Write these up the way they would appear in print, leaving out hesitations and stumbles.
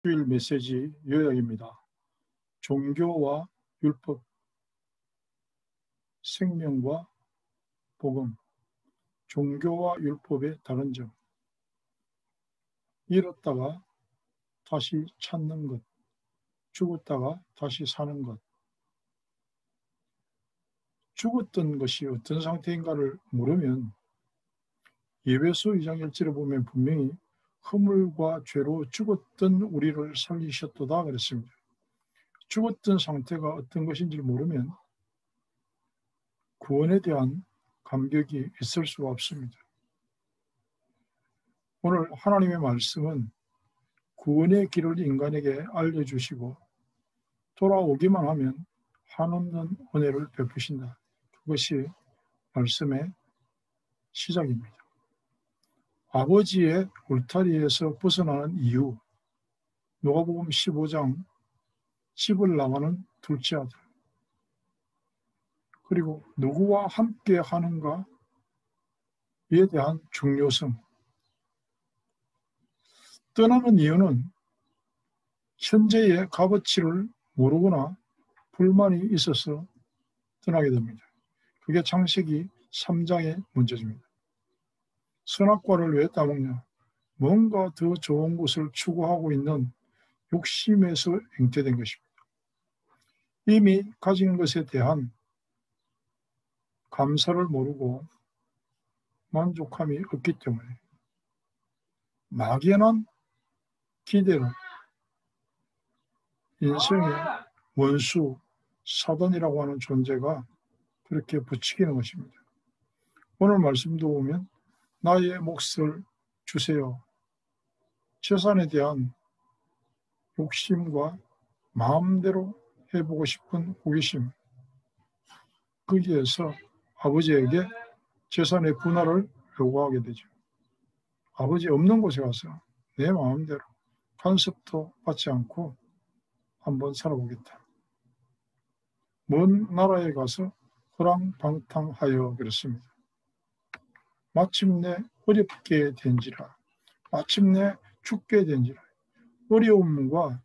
주일 메시지 요약입니다. 종교와 율법, 생명과 복음, 종교와 율법의 다른 점, 잃었다가 다시 찾는 것, 죽었다가 다시 사는 것. 죽었던 것이 어떤 상태인가를 모르면 예배소 2장 1절에 보면 분명히 허물과 죄로 죽었던 우리를 살리셨도다 그랬습니다. 죽었던 상태가 어떤 것인지 모르면 구원에 대한 감격이 있을 수가 없습니다. 오늘 하나님의 말씀은 구원의 길을 인간에게 알려주시고 돌아오기만 하면 한없는 은혜를 베푸신다. 그것이 말씀의 시작입니다. 아버지의 울타리에서 벗어나는 이유, 누가복음 15장 집을 나가는 둘째 아들, 그리고 누구와 함께 하는가에 대한 중요성. 떠나는 이유는 현재의 값어치를 모르거나 불만이 있어서 떠나게 됩니다. 그게 창세기 3장의 문제입니다. 선악과를 왜 따먹냐? 뭔가 더 좋은 것을 추구하고 있는 욕심에서 잉태된 것입니다. 이미 가진 것에 대한 감사를 모르고 만족함이 없기 때문에 막연한 기대는 인생의 원수, 사단이라고 하는 존재가 그렇게 부추기는 것입니다. 오늘 말씀도 보면 나의 몫을 주세요. 재산에 대한 욕심과 마음대로 해보고 싶은 호기심, 거기에서 아버지에게 재산의 분할을 요구하게 되죠. 아버지 없는 곳에 가서 내 마음대로 간섭도 받지 않고 한번 살아보겠다. 먼 나라에 가서 허랑방탕하여 그랬습니다. 마침내 어렵게 된지라, 마침내 죽게 된지라. 어려움과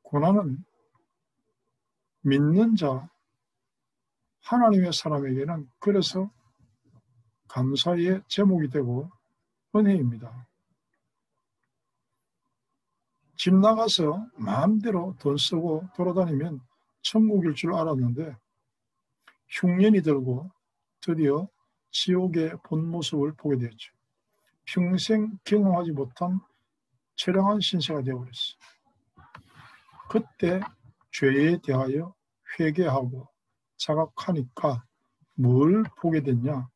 고난은 믿는 자, 하나님의 사람에게는 그래서 감사의 제목이 되고 은혜입니다. 집 나가서 마음대로 돈 쓰고 돌아다니면 천국일 줄 알았는데 흉년이 들고 드디어 지옥의 본 모습을 보게 되었죠. 평생 경험하지 못한 처량한 신세가 되어버렸어요. 그때 죄에 대하여 회개하고 자각하니까 뭘 보게 됐냐?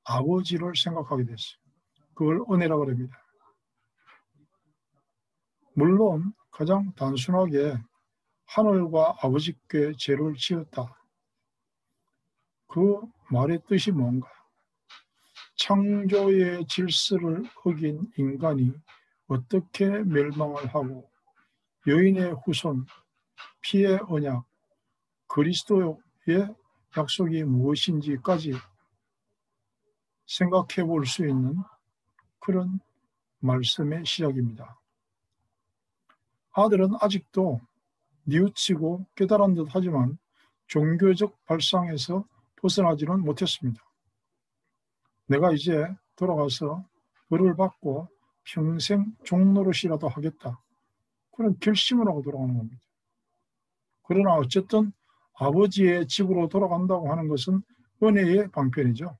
아버지를 생각하게 됐어요. 그걸 은혜라고 합니다. 물론 가장 단순하게 하늘과 아버지께 죄를 지었다. 그 말의 뜻이 뭔가? 창조의 질서를 어긴 인간이 어떻게 멸망을 하고 여인의 후손, 피의 언약, 그리스도의 약속이 무엇인지까지 생각해 볼 수 있는 그런 말씀의 시작입니다. 아들은 아직도 뉘우치고 깨달은 듯 하지만 종교적 발상에서 벗어나지는 못했습니다. 내가 이제 돌아가서 벌을 받고 평생 종노릇이라도 하겠다. 그런 결심을 하고 돌아가는 겁니다. 그러나 어쨌든 아버지의 집으로 돌아간다고 하는 것은 은혜의 방편이죠.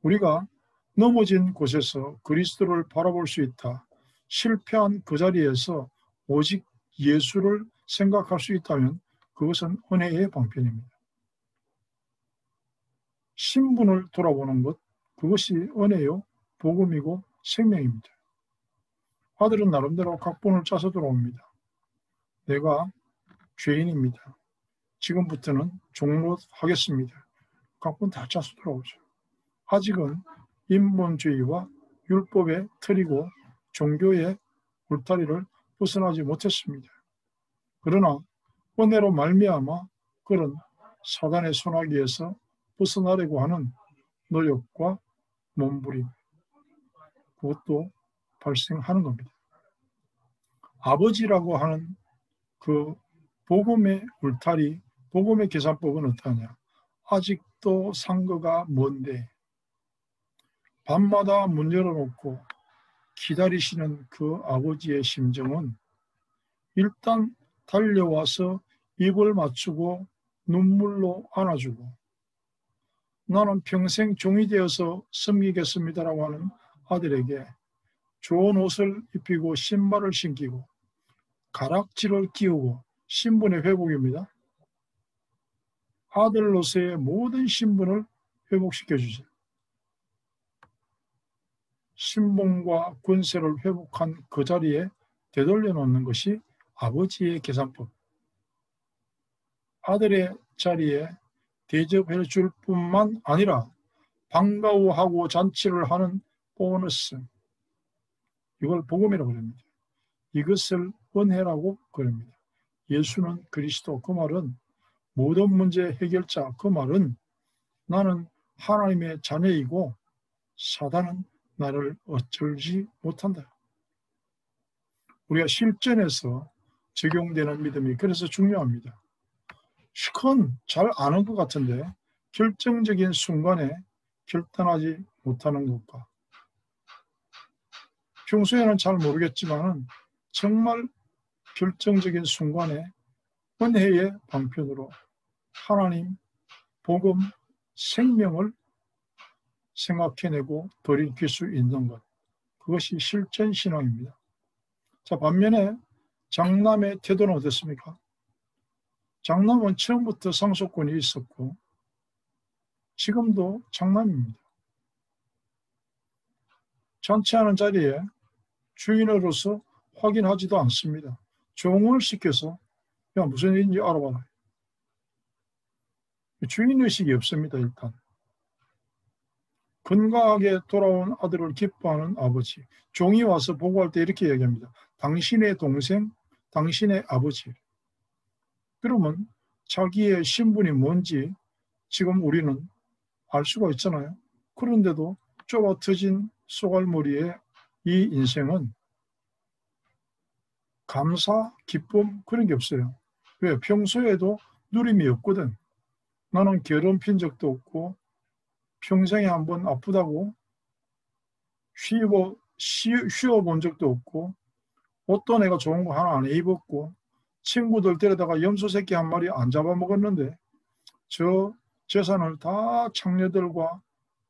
우리가 넘어진 곳에서 그리스도를 바라볼 수 있다. 실패한 그 자리에서 오직 예수를 생각할 수 있다면 그것은 은혜의 방편입니다. 신분을 돌아보는 것, 그것이 은혜요, 복음이고 생명입니다. 아들은 나름대로 각본을 짜서 돌아옵니다. 내가 죄인입니다. 지금부터는 종로하겠습니다. 각본 다 짜서 돌아오죠. 아직은 인본주의와 율법의 틀이고 종교의 울타리를 벗어나지 못했습니다. 그러나 은혜로 말미암아 그런 사단의 손아귀에서 벗어나려고 하는 노력과 몸부림, 그것도 발생하는 겁니다. 아버지라고 하는 그 복음의 울타리, 복음의 계산법은 어떠하냐? 아직도 상거가 먼데 밤마다 문 열어놓고 기다리시는 그 아버지의 심정은 일단 달려와서 입을 맞추고 눈물로 안아주고 나는 평생 종이 되어서 섬기겠습니다라고 하는 아들에게 좋은 옷을 입히고 신발을 신기고 가락지를 끼우고 신분의 회복입니다. 아들로서의 모든 신분을 회복시켜 주세요. 신분과 권세를 회복한 그 자리에 되돌려 놓는 것이 아버지의 계산법. 아들의 자리에 대접해 줄 뿐만 아니라 반가워하고 잔치를 하는 보너스. 이걸 복음이라고 합니다. 이것을 은혜라고 그럽니다. 예수는 그리스도, 그 말은 모든 문제 해결자, 그 말은 나는 하나님의 자녀이고 사단은 나를 어쩔지 못한다. 우리가 실전에서 적용되는 믿음이 그래서 중요합니다. 실컷 잘 아는 것 같은데 결정적인 순간에 결단하지 못하는 것과 평소에는 잘 모르겠지만 정말 결정적인 순간에 은혜의 방편으로 하나님, 복음, 생명을 생각해내고 돌이킬 수 있는 것. 그것이 실전 신앙입니다. 자, 반면에 장남의 태도는 어떻습니까? 장남은 처음부터 상속권이 있었고 지금도 장남입니다. 잔치하는 자리에 주인으로서 확인하지도 않습니다. 종을 시켜서 야, 무슨 일인지 알아봐라. 주인의식이 없습니다. 일단 건강하게 돌아온 아들을 기뻐하는 아버지. 종이 와서 보고할 때 이렇게 얘기합니다. 당신의 동생, 당신의 아버지. 그러면 자기의 신분이 뭔지 지금 우리는 알 수가 있잖아요. 그런데도 좁아 터진 쏘갈머리의 이 인생은 감사, 기쁨 그런 게 없어요. 왜? 평소에도 누림이 없거든. 나는 괴롭힌 적도 없고 평생에 한번 아프다고 쉬어본 적도 없고 옷도 내가 좋은 거 하나 안 입었고 친구들 데려다가 염소 새끼 한 마리 안 잡아먹었는데 저 재산을 다 창녀들과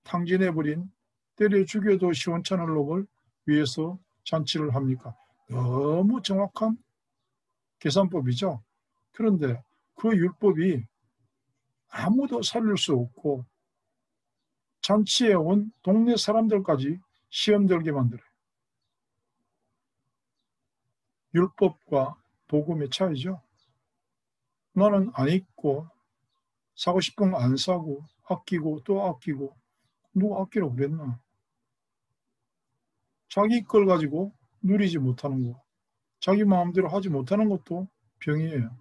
탕진해버린 때려 죽여도 시원찮을 놈을 위해서 잔치를 합니까? 너무 정확한 계산법이죠. 그런데 그 율법이 아무도 살릴 수 없고 잔치에 온 동네 사람들까지 시험 들게 만들어요. 율법과 복음의 차이죠. 나는 안 입고 사고 싶은 거 안 사고 아끼고 또 아끼고 누가 아끼라고 그랬나? 자기 걸 가지고 누리지 못하는 거, 자기 마음대로 하지 못하는 것도 병이에요.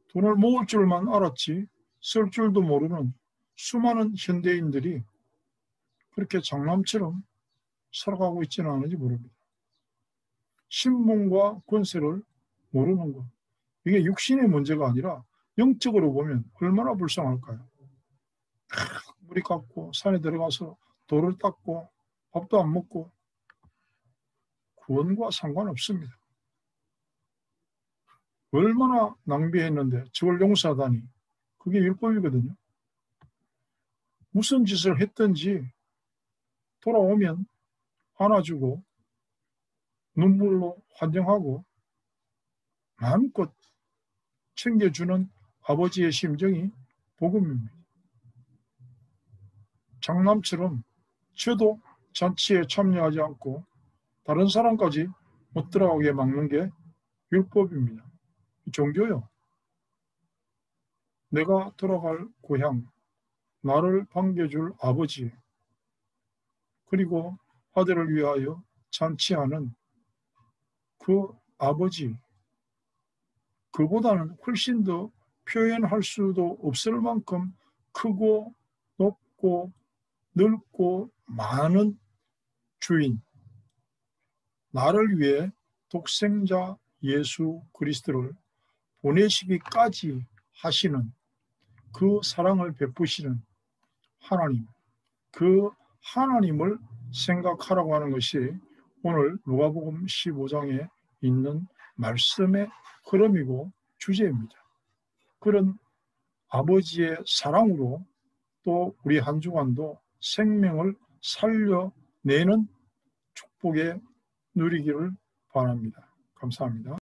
돈을 모을 줄만 알았지 쓸 줄도 모르는 수많은 현대인들이 그렇게 장남처럼 살아가고 있지는 않은지 모릅니다. 신분과 권세를 모르는 것. 이게 육신의 문제가 아니라 영적으로 보면 얼마나 불쌍할까요? 물이 깎고 산에 들어가서 돌을 닦고 밥도 안 먹고 구원과 상관없습니다. 얼마나 낭비했는데 저걸 용서하다니 그게 율법이거든요. 무슨 짓을 했든지 돌아오면 안아주고 눈물로 환영하고 마음껏 챙겨주는 아버지의 심정이 복음입니다. 장남처럼 저도 잔치에 참여하지 않고 다른 사람까지 못 들어가게 막는 게 율법입니다. 종교요. 내가 돌아갈 고향, 나를 반겨줄 아버지, 그리고 아들을 위하여 잔치하는 그 아버지, 그보다는 훨씬 더 표현할 수도 없을 만큼 크고 높고 넓고 많은 주인, 나를 위해 독생자 예수 그리스도를 보내시기까지 하시는 그 사랑을 베푸시는 하나님, 그 하나님을 생각하라고 하는 것이 오늘 누가복음 15장에 있는 말씀의 흐름이고 주제입니다. 그런 아버지의 사랑으로 또 우리 한 주간도 생명을 살려내는 축복에 누리기를 바랍니다. 감사합니다.